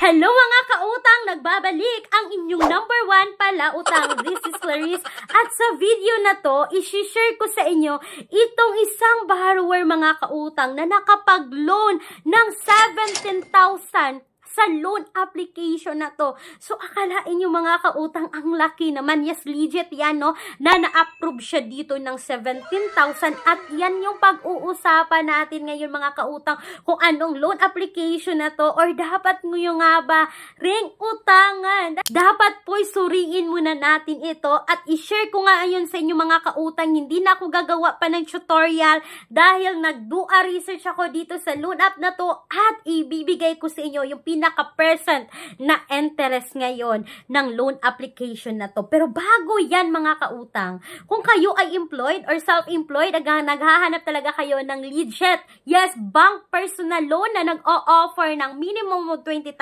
Hello mga kautang! Nagbabalik ang inyong number 1 pala utang. This is Clarice. At sa video na to, isi-share ko sa inyo itong isang borrower mga kautang na nakapag-loan ng 17,000 sa loan application na to. So, akalain nyo mga kautang, ang laki naman. Yes, legit yan, no? Na na-approve siya dito ng 17,000 at yan yung pag-uusapan natin ngayon mga kautang kung anong loan application na to or dapat nyo nga ba ring utangan. Dapat po'y suriin muna natin ito at i-share ko nga yun sa inyo mga kautang. Hindi na ako gagawa pa ng tutorial dahil nag-do-a research ako dito sa loan app na to at ibibigay ko sa inyo yung pinaka-percent na interest ngayon ng loan application na to. Pero bago yan mga kautang, kung kayo ay employed or self-employed, naghahanap talaga kayo ng legit, yes, bank personal loan na nag-o-offer ng minimum of 20,000,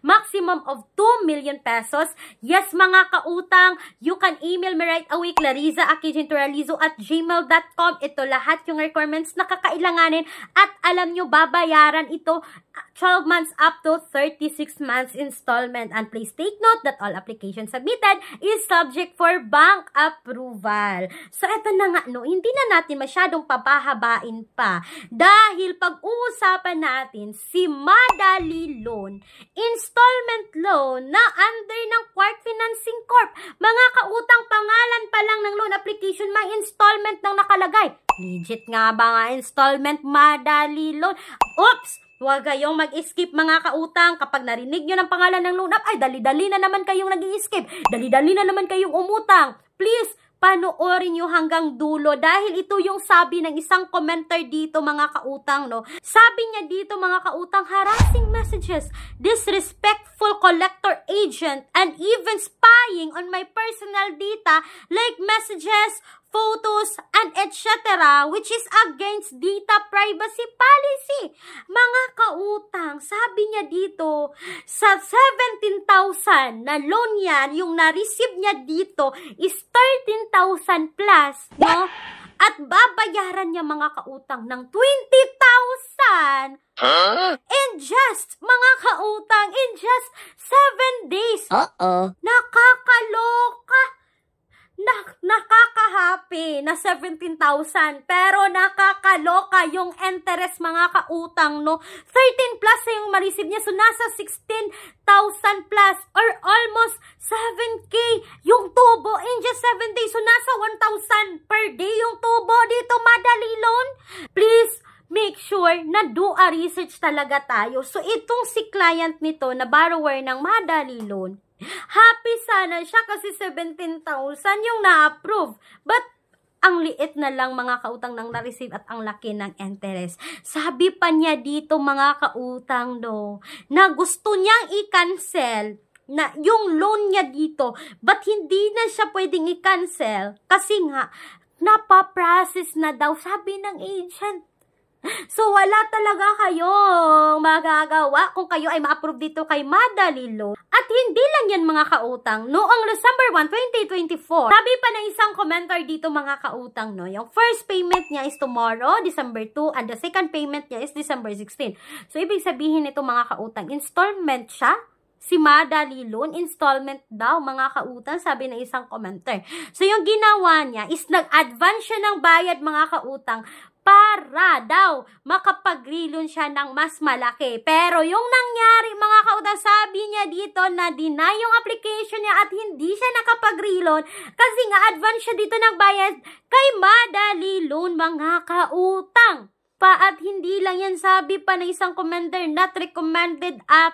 maximum of 2 million pesos. Yes mga kautang, you can email me right away, clariza@gmail.com. Ito lahat yung requirements na kakailanganin at alam nyo, babayaran ito 12 months up to 36 months installment. And please take note that all applications submitted is subject for bank approval. So, eto na nga, no, hindi na natin masyadong papahabain pa. Dahil pag-uusapan natin si Madali Loan, installment loan na under ng Quark Financing Corp. Mga kautang, pangalan pa lang ng loan application, may installment nang nakalagay. Legit nga ba nga installment Madali Loan? Oops! Huwag kayong mag-skip mga kautang. Kapag narinig nyo ng pangalan ng loan app, ay dali-dali na naman kayong nag-i-skip. Dali-dali na naman kayong umutang. Please, panoorin nyo hanggang dulo dahil ito yung sabi ng isang commenter dito mga kautang, no? Sabi niya dito mga kautang, harassing messages, disrespectful collector agent, and even spying on my personal data like messages, photos, and etc. which is against data privacy policy. Mga kautang, sabi niya dito, sa 17,000 na loan yan, yung na-receive niya dito is 13,000 plus, no? At babayaran niya mga kautang ng 20,000 in just, mga kautang, in just 7 days. Nakakaloka. Nakakahappy na 17,000 pero nakakaloka yung interest mga kautang, no? 13 plus yung ma-receive niya, so nasa 16,000 plus or almost 7K yung tubo in just 7 days, so nasa 1,000 per day yung tubo dito Madali Loan. Please make sure na do a research talaga tayo. So itong si client nito na borrower ng Madali Loan, happy sana siya kasi 17,000 yung na-approve. But, ang liit na lang mga kautang nang na-receive at ang laki ng interest. Sabi pa niya dito mga kautang, no, na gusto niyang i-cancel na yung loan niya dito. But, hindi na siya pwedeng i-cancel kasi nga, napaprocess na daw, sabi ng agent. So, wala talaga kayong magagawa kung kayo ay ma-approve dito kay Madali Loan. At hindi lang yan mga kautang. Noong December 1, 2024, sabi pa ng isang commenter dito mga kautang, no, yung first payment niya is tomorrow, December 2, and the second payment niya is December 16. So, ibig sabihin nito mga kautang, installment siya. Si Madali Loan, installment daw, mga kautang, sabi ng isang commenter. So, yung ginawa niya is nag-advance siya ng bayad, mga kautang, para daw makapag-relon siya ng mas malaki. Pero yung nangyari, mga kautang, sabi niya dito na deny yung application niya at hindi siya nakapag-relon kasi nga advance siya dito ng bayad kay Madali Loan, mga kautang. At hindi lang yan, sabi pa ng isang commenter, not recommended at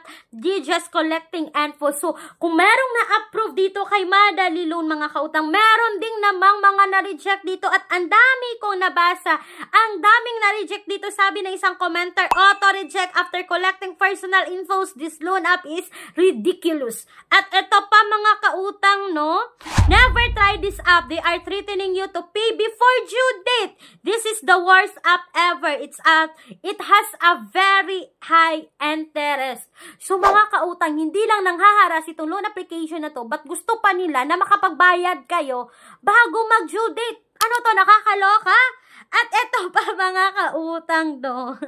just collecting info. So, kung merong na-approve dito kay Madali Loan, mga kautang, meron ding namang mga na-reject dito at ang dami kong nabasa. Ang daming na-reject dito, sabi ng isang commenter, auto-reject after collecting personal infos. This loan app is ridiculous. At ito pa mga kautang, no? Never try this app. They are threatening you to pay before due date. This is the worst app ever. It has a very high interest. So mga kautang, hindi lang nanghaharas itong loan application na to, but gusto pa nila na makapagbayad kayo bago mag-due date. Ano to, nakakaloka? At eto pa mga kautang do.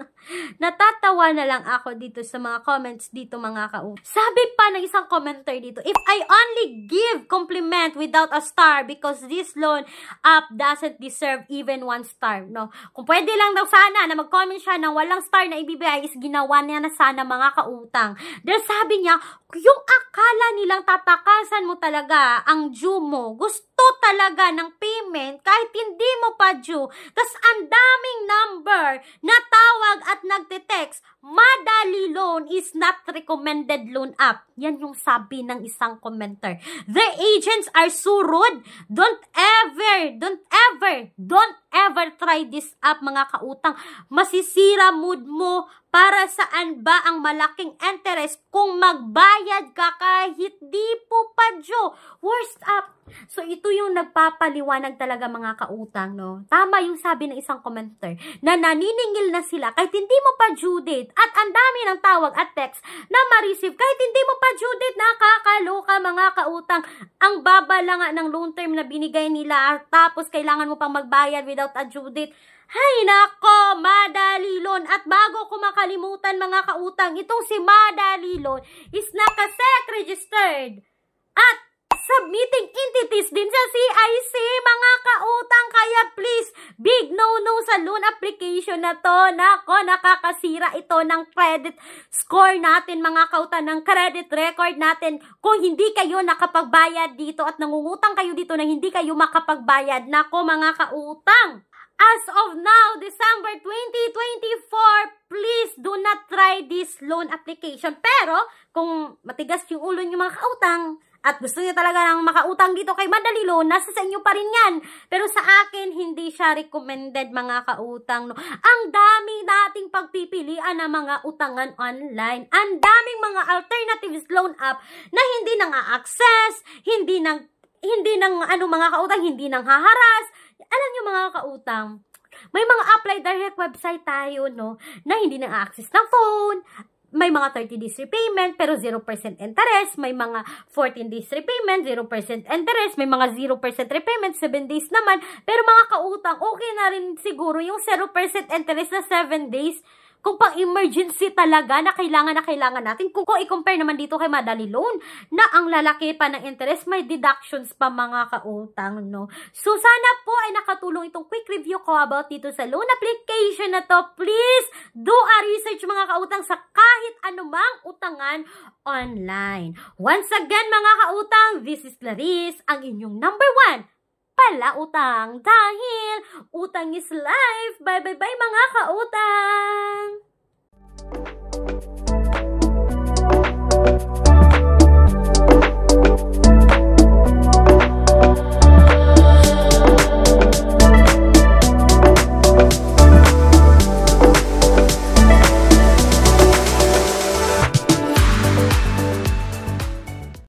Natatawa na lang ako dito sa mga comments dito mga kautang. Sabi pa ng isang commenter dito, if I only give compliment without a star because this loan app doesn't deserve even 1 star. No? Kung pwede lang daw sana na mag-comment siya ng walang star na ibibigay is ginawa niya na sana mga kautang. Dahil sabi niya, yung akala nilang tatakasan mo talaga ang due mo, gusto talaga ng payment kahit hindi mo pa due. Tas ang daming number na tawag at nagte-text, Madali Loan is not recommended loan app. Yan yung sabi ng isang commenter. The agents are so rude. Don't ever try this app mga kautang. Masisira mood mo. Para saan ba ang malaking interest kung magbayad ka kahit di po pa due? Worst up. So, ito yung nagpapaliwanag talaga mga kautang, no? Tama yung sabi ng isang commenter na naniningil na sila kahit hindi mo pa due date at ang dami ng tawag at text na ma-receive kahit hindi mo pa due date. Nakakaloka mga kautang. Ang baba lang nga ng loan term na binigay nila tapos kailangan mo pang magbayad without a due date. Hay nako, Madali Loan. At bago ko makalimutan mga kautang, itong si Madali Loan is naka-SEC registered at submitting entities din sa CIC mga kautang. Kaya please, big no-no sa loan application na to. Nako, nakakasira ito ng credit score natin mga kautang, ng credit record natin. Kung hindi kayo nakapagbayad dito at nangungutang kayo dito na hindi kayo makapagbayad, nako mga kautang. As of now, December 2024, please do not try this loan application. Pero, kung matigas yung ulo nyo mga kautang, at gusto nyo talaga ng makautang dito kay Madali Loan, nasa sa inyo pa rin yan. Pero sa akin, hindi siya recommended mga kautang. No? Ang dami nating pagpipilian ng mga utangan online. Ang daming mga alternatives loan app na hindi nang a-access, hindi nang mga kautang, hindi nang haharas. Alam nyo mga kautang, may mga apply direct website tayo, no, na hindi nang access ng phone. May mga 30 days repayment, pero 0% interest. May mga 14 days repayment, 0% interest. May mga 0% repayment, 7 days naman. Pero mga kautang, okay na rin siguro yung 0% interest na 7 days. Kung pang emergency talaga na kailangan natin. Kung i-compare naman dito kay Madali Loan, na ang lalaki pa ng interest, may deductions pa mga kautang, no? So, sana po ay nakatulong itong quick review ko about dito sa loan application na to. Please, do a research mga kautang sa kahit anumang utangan online. Once again mga kautang, this is Clarice, ang inyong number 1 pala utang, dahil utang is life. Bye bye bye mga kautang.